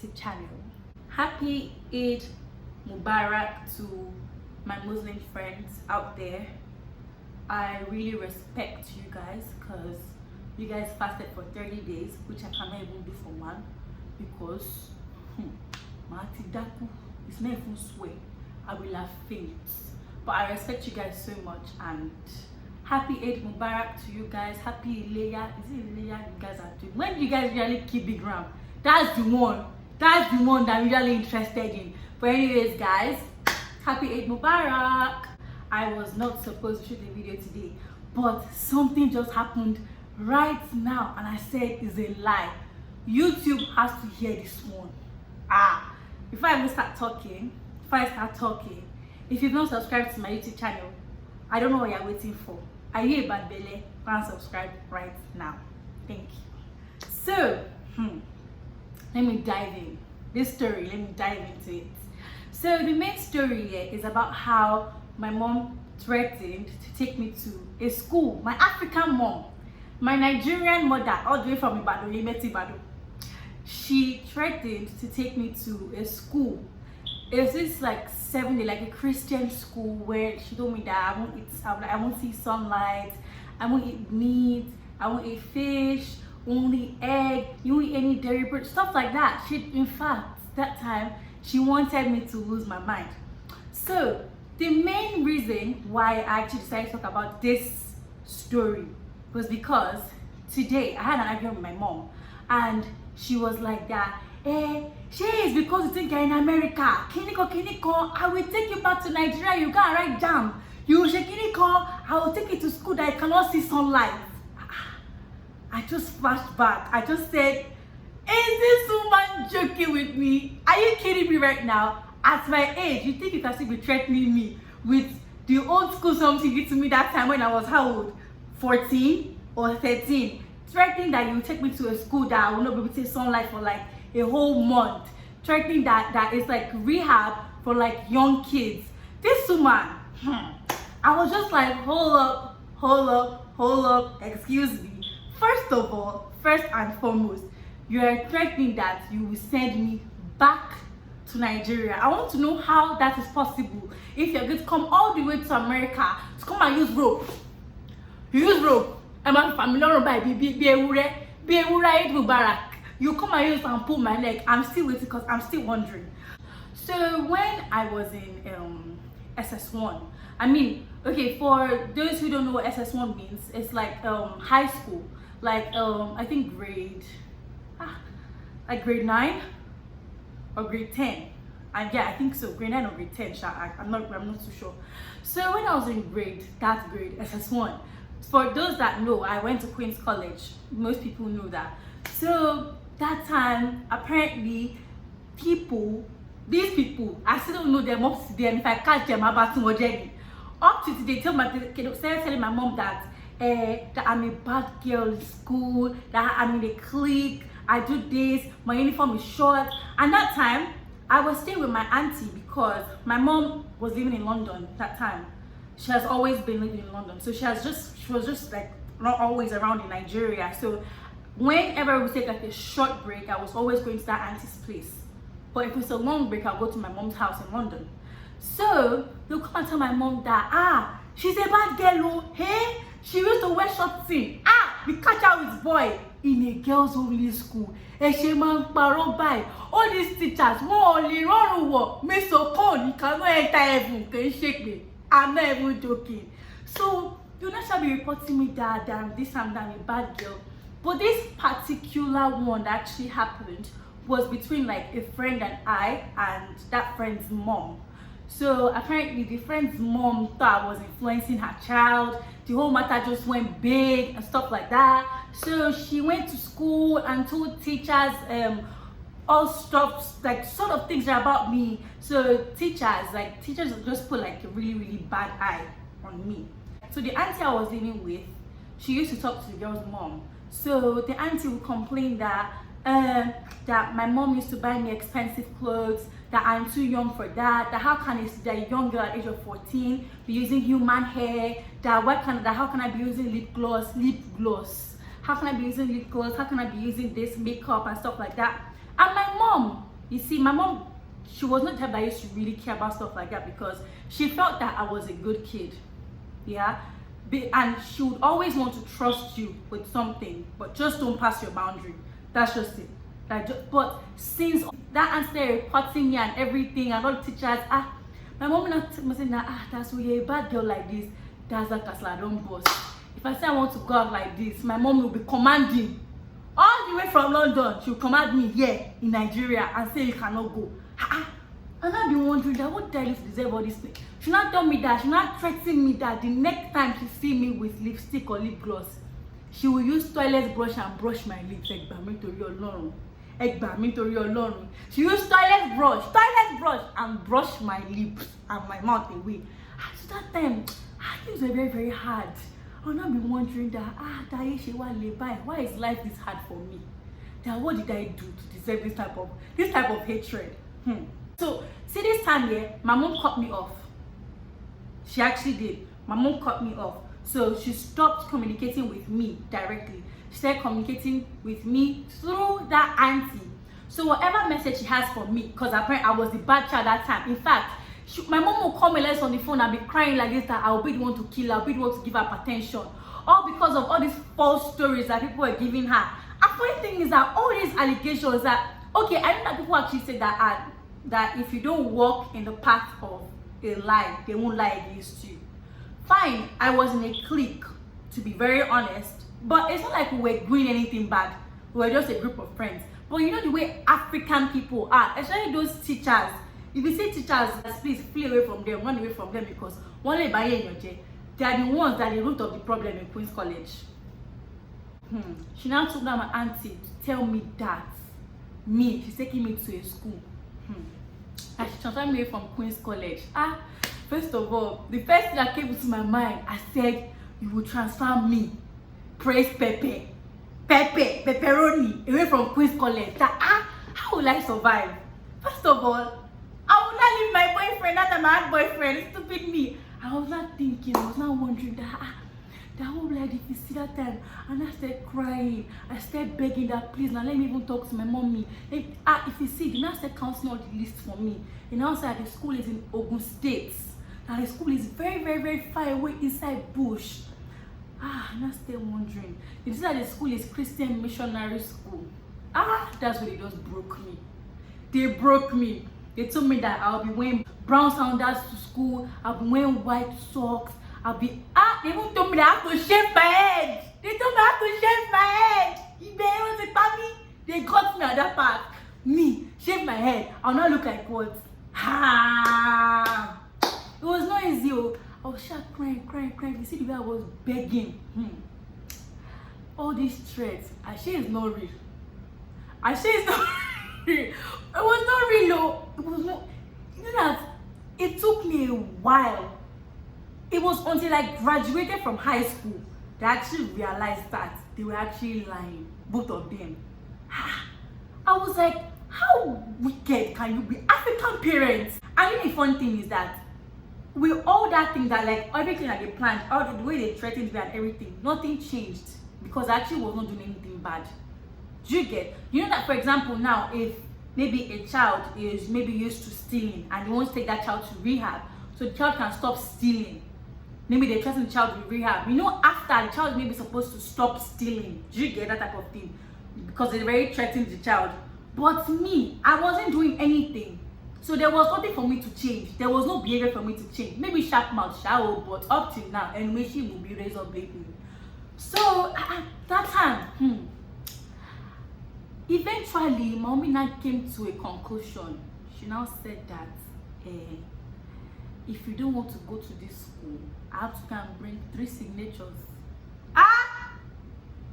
YouTube channel. Happy Eid Mubarak to my Muslim friends out there. I really respect you guys because you guys fasted for 30 days, which I cannot even do for one because it's not even swear. I will have faint. But I respect you guys so much, and happy Eid Mubarak to you guys. Happy Ileya. Is it Ileya you guys are doing? When you guys really keep big ram, that's the one that I'm really interested in. But anyways guys, happy Eid Mubarak. I was not supposed to shoot a video today, but something just happened right now and I said it's a lie. YouTube has to hear this one. Before I start talking, if you've not subscribed to my YouTube channel, I don't know what you're waiting for. Are you a bad belly? Go and subscribe right now. Thank you. So let me dive in this story. Let me dive into it. So the main story here is about how my mom threatened to take me to a school. My African mom, my Nigerian mother, all the way from Ibadan. She threatened to take me to a school. It was this like 7-day, like a Christian school, where she told me that I won't see sunlight, I won't eat meat, I won't eat fish, only egg, you won't eat any dairy product, stuff like that. In fact, that time she wanted me to lose my mind. So the main reason why I actually decided to talk about this story was because today I had an argument with my mom, and she was like that, she is because you think you're in America. Kiniko, I will take you back to Nigeria, you can't write jam. You Kiniko, I will take you to school that I cannot see sunlight. I just flashed back. I just said, is this woman joking with me? Are you kidding me right now? At my age, you think you can still be threatening me with the old school something you did to me that time when I was how old? 14 or 13? Threatening that you will take me to a school that I will not be able to see sunlight for like a whole month. Threatening that it's like rehab for like young kids. This woman, I was just like, hold up, excuse me. First of all, first and foremost, you are threatening that you will send me back to Nigeria. I want to know how that is possible. If you're going to come all the way to America to come and use rope. You use rope. I'm a familiar by Mubarak. You come and use and pull my leg. I'm still waiting because I'm still wondering. So when I was in SS1, I mean, okay, for those who don't know what SS1 means, it's like high school, like I think grade 9 or grade 10. And yeah, I think so, grade 9 or grade 10. I'm not too sure. So when I was in that grade SS1, for those that know, I went to Queen's College. Most people know that. So that time, apparently, these people, I still don't know them up to today, and if I catch them, about to again. Up to today, telling my mom that I'm a bad girl in school, that I'm in a clique, I do this, my uniform is short. And that time, I was staying with my auntie because my mom was living in London that time. She has always been living in London, so she was just like not always around in Nigeria. So whenever we take like a short break, I was always going to that auntie's place. But if it's a long break, I'll go to my mom's house in London. So they'll come and tell my mom that she's a bad girl, hey, she used to wear short thing. We catch her with boy in a girls only school. And she man paro by all these teachers, more only run me so cold, you cannot enter heaven, can you shake me? I'm not even joking. So you not shall be reporting me that this I'm a bad girl. But this particular one that actually happened was between like a friend and I and that friend's mom. So apparently the friend's mom thought I was influencing her child. The whole matter just went big and stuff like that. So she went to school and told teachers all stuff, like sort of things about me. So teachers just put like a really bad eye on me. So the auntie I was living with, she used to talk to the girl's mom. So the auntie would complain that my mom used to buy me expensive clothes, that I'm too young for that how can a young girl at the age of 14 be using human hair, how can I be using lip gloss, how can I be using lip gloss, how can I be using this makeup and stuff like that. And my mom You see, my mom, she was not the type that used to really care about stuff like that because she felt that I was a good kid. Yeah, and she would always want to trust you with something, but just don't pass your boundary. That's just it. But since that auntie started reporting me and everything, and all the teachers, my mom not saying that that's why you're a bad girl like this. That's like I don't boss. If I say I want to go out like this, my mom will be commanding all the way from London. She'll command me here in Nigeria and say you cannot go. And I'll be wondering that what did I do to deserve all this thing? She not tell me that, she not threaten me that the next time she see me with lipstick or lip gloss, she will use toilet brush and brush my lips. She used toilet brush and brush my lips and my mouth away. So that time, things were very, very hard. I'll not be wondering that, why is life this hard for me? That what did I do to deserve this type of hatred? So, see this time here, my mom cut me off. She actually did. My mom cut me off. So she stopped communicating with me directly. She started communicating with me through that auntie. So whatever message she has for me, because apparently I was the bad child that time. In fact, my mom will call me less on the phone and be crying like this that I'll be the one to kill her, I'll be the one to give her hypertension. All because of all these false stories that people were giving her. And funny thing is that all these allegations that, okay, I know that people actually say that if you don't walk in the path of a lie, they won't lie against you. Fine, I was in a clique, to be very honest, but it's not like we were doing anything bad. We were just a group of friends. But you know the way African people are, especially those teachers. If you say teachers, please flee away from them, run away from them, because one day by they are the ones that are the root of the problem in Queen's College. She now took down my auntie to tell me that she's taking me to a school. And she transferred me away from Queen's College. First of all, the first thing that came into my mind, I said, you will transfer me, praise pepperoni, away from Queen's College. How will I survive? First of all, I will not leave my boyfriend, not that my hard boyfriend, stupid me. I was not thinking, I was not wondering that whole like if you see that time, and I started crying. I started begging that please now let me even talk to my mommy. If you see, they now started counting all the list for me. They now said the school is in Ogun State. Now the school is very, very, very far away inside bush. And I still wondering. They said that the school is Christian missionary school. That's what they just broke me. They broke me. They told me that I'll be wearing brown sandals to school. I'll be wearing white socks. They even told me that I have to shave my head. They told me I have to shave my head. If they want to tell me, they got me at that part. Me, shave my head. I'll not look like what? It was not easy. I was crying. You see the way I was begging. All these threats, Ashe is not real. Ashe is not real. It was not real. It was not. You know that it took me a while. It was until I graduated from high school that I actually realized that they were actually lying, both of them. I was like, how wicked can you be? African parents. And the funny thing is that with all that thing that like everything that they planned, all the way they threatened me and everything, nothing changed because I actually was not doing anything bad. Do you get? You know that for example now, if maybe a child is maybe used to stealing and you want to take that child to rehab so the child can stop stealing. Maybe they threaten the child with rehab. You know, after the child may be supposed to stop stealing. Do you get that type of thing? Because they very threatened the child. But me, I wasn't doing anything. So there was nothing for me to change. There was no behavior for me to change. Maybe sharp mouth, shower, but up till now, anyway, she will be raised up blatantly. So that time, eventually, mommy now came to a conclusion. She now said that if you don't want to go to this school, I have to come and bring 3 signatures. I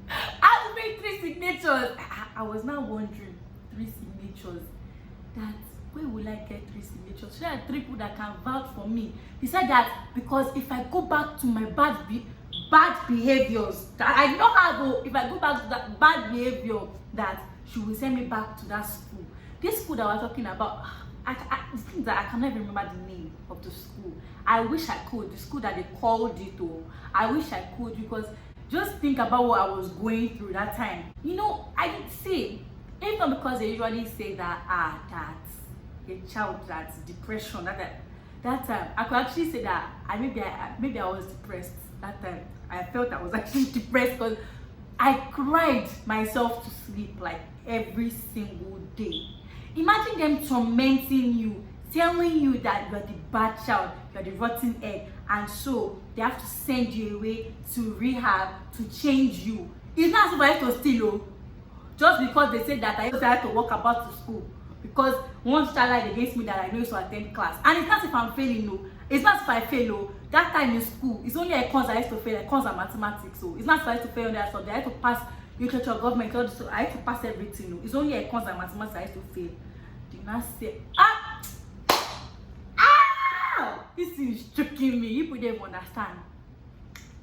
have to bring 3 signatures. I was now wondering, 3 signatures. That where will I get 3 signatures? So there are 3 people that can vouch for me. He said that because if I go back to my bad behaviors, that I know how to. If I go back to that bad behavior, that she will send me back to that school. This school that we're talking about. The thing that I cannot even remember the name of the school. I wish I could. The school that they called it. I wish I could because just think about what I was going through that time. You know, I did say If not because they usually say that that a child that's depression, that time I could actually say that maybe I was depressed that time. I felt I was actually depressed because I cried myself to sleep like every single day. Imagine them tormenting you, telling you that you're the bad child, you're the rotten egg, and so they have to send you away to rehab to change you. It's not supposed to steal, just because they said that I used to have to walk about to school. Because one child lied against me that I know used to attend class. And it's not if I'm failing, no. It's not if I fail, no. That time in school, it's only econs I used to fail, econs and mathematics. So it's not if I used to fail on that subject. I had to pass literature, government, so I had to pass everything, no. It's only econs and mathematics I used to fail. Do not say, this is choking me. You people don't understand.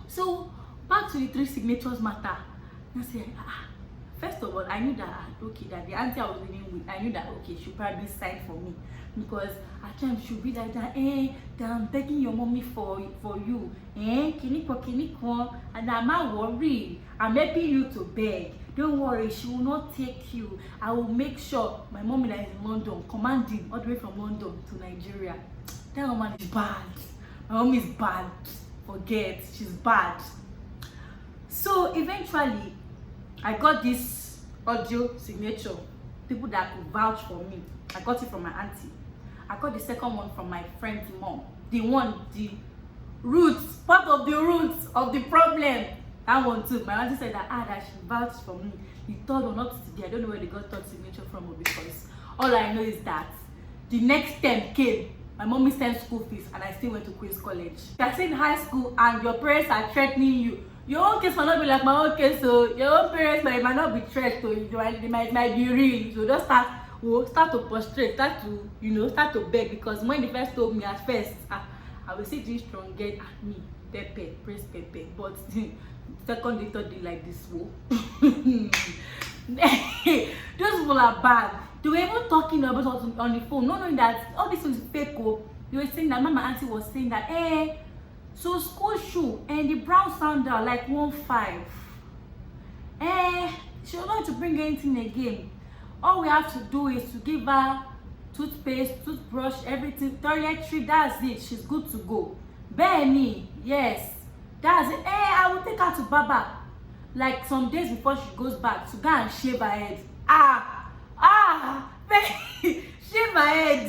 So back to the 3 signatures matter. I say, first of all, I knew that that the auntie I was living with, I knew that she probably signed for me, because at times she'll be like that, that I'm begging your mommy for you, kiniko, and I'm not worried. I'm helping you to beg. Don't worry, she will not take you. I will make sure my mommy that is in London, commanding all the way from London to Nigeria. That woman is bad. My mom is bad. Forget, she's bad. So eventually, I got this audio signature, people that could vouch for me. I got it from my auntie. I got the second one from my friend's mom. The roots, part of the roots of the problem. That one too. My auntie said that she vouched for me. The third one, not today. I don't know where they got third signature from, because all I know is that the next term came. My mommy sent school fees and I still went to Queen's College. You're still in high school and your parents are threatening you. Your own case might not be like my own case, so your own parents might not be threatened, so they might be real. So just start to prostrate, start to beg, because when they first told me at first, I will see this strong get at me, Pepe, praise Pepe. But second they thought they like this whoa. Those people are bad. They were even talking about on the phone, not knowing that all this was fake. They were saying that my auntie was saying that so school shoe and the brown sandal like 1.5. She was going to bring anything again. All we have to do is to give her toothpaste, toothbrush, everything, toiletry, that's it. She's good to go. Benny, yes, that's it. I will take her to Baba. Like some days before she goes back to go and shave her head. Shave my head.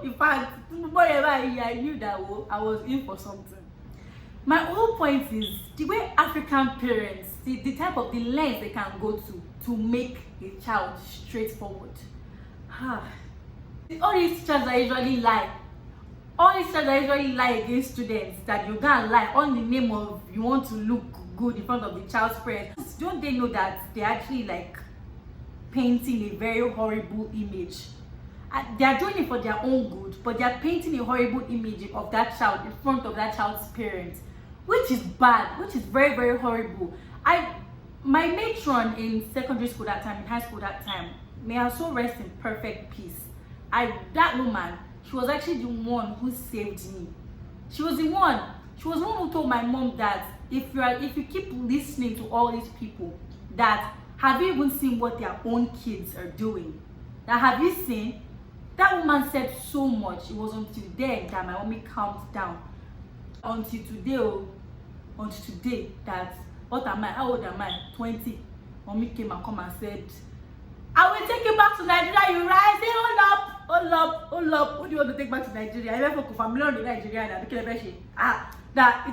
In fact, I knew that I was in for something. My whole point is the way African parents, the type of the length they can go to make a child straightforward. All these teachers that usually lie. Against students, that you go and lie on the name of you want to look good in front of the child's parents. Don't they know that they're actually like painting a very horrible image? They are doing it for their own good, but they are painting a horrible image of that child in front of that child's parents, which is bad, which is very, very horrible. My matron in secondary school that time, in high school that time, may her soul rest in perfect peace. That woman, she was actually the one who saved me. She was the one who told my mom that if you keep listening to all these people, that have you even seen what their own kids are doing? That have you seen? That woman said so much. It was until then that my mommy calmed down. Until today, that what am I? How old am I? 20. Mommy came and said, I will take you back to Nigeria. You rise. Say, hold up. Who do you want to take back to Nigeria? I never go family on the Nigeria that you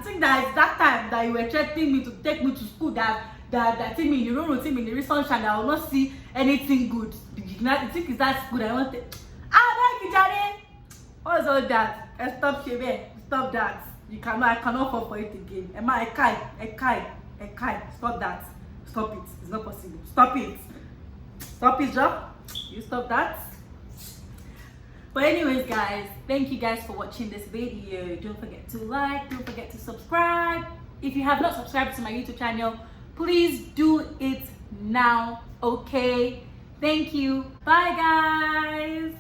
think that it's that time that you were threatening me to take me to school that thing me you don't routine me in the sunshine that I will not see anything good. You think it's that good? I want to what's all that? Stop shaving. Stop that. I cannot fall for it again. Emma, I can't. Stop that. Stop it. It's not possible. Stop it, Joe. You stop that. But anyways, guys, thank you guys for watching this video. Don't forget to like, don't forget to subscribe. If you have not subscribed to my YouTube channel, please do it now, okay? Thank you. Bye, guys.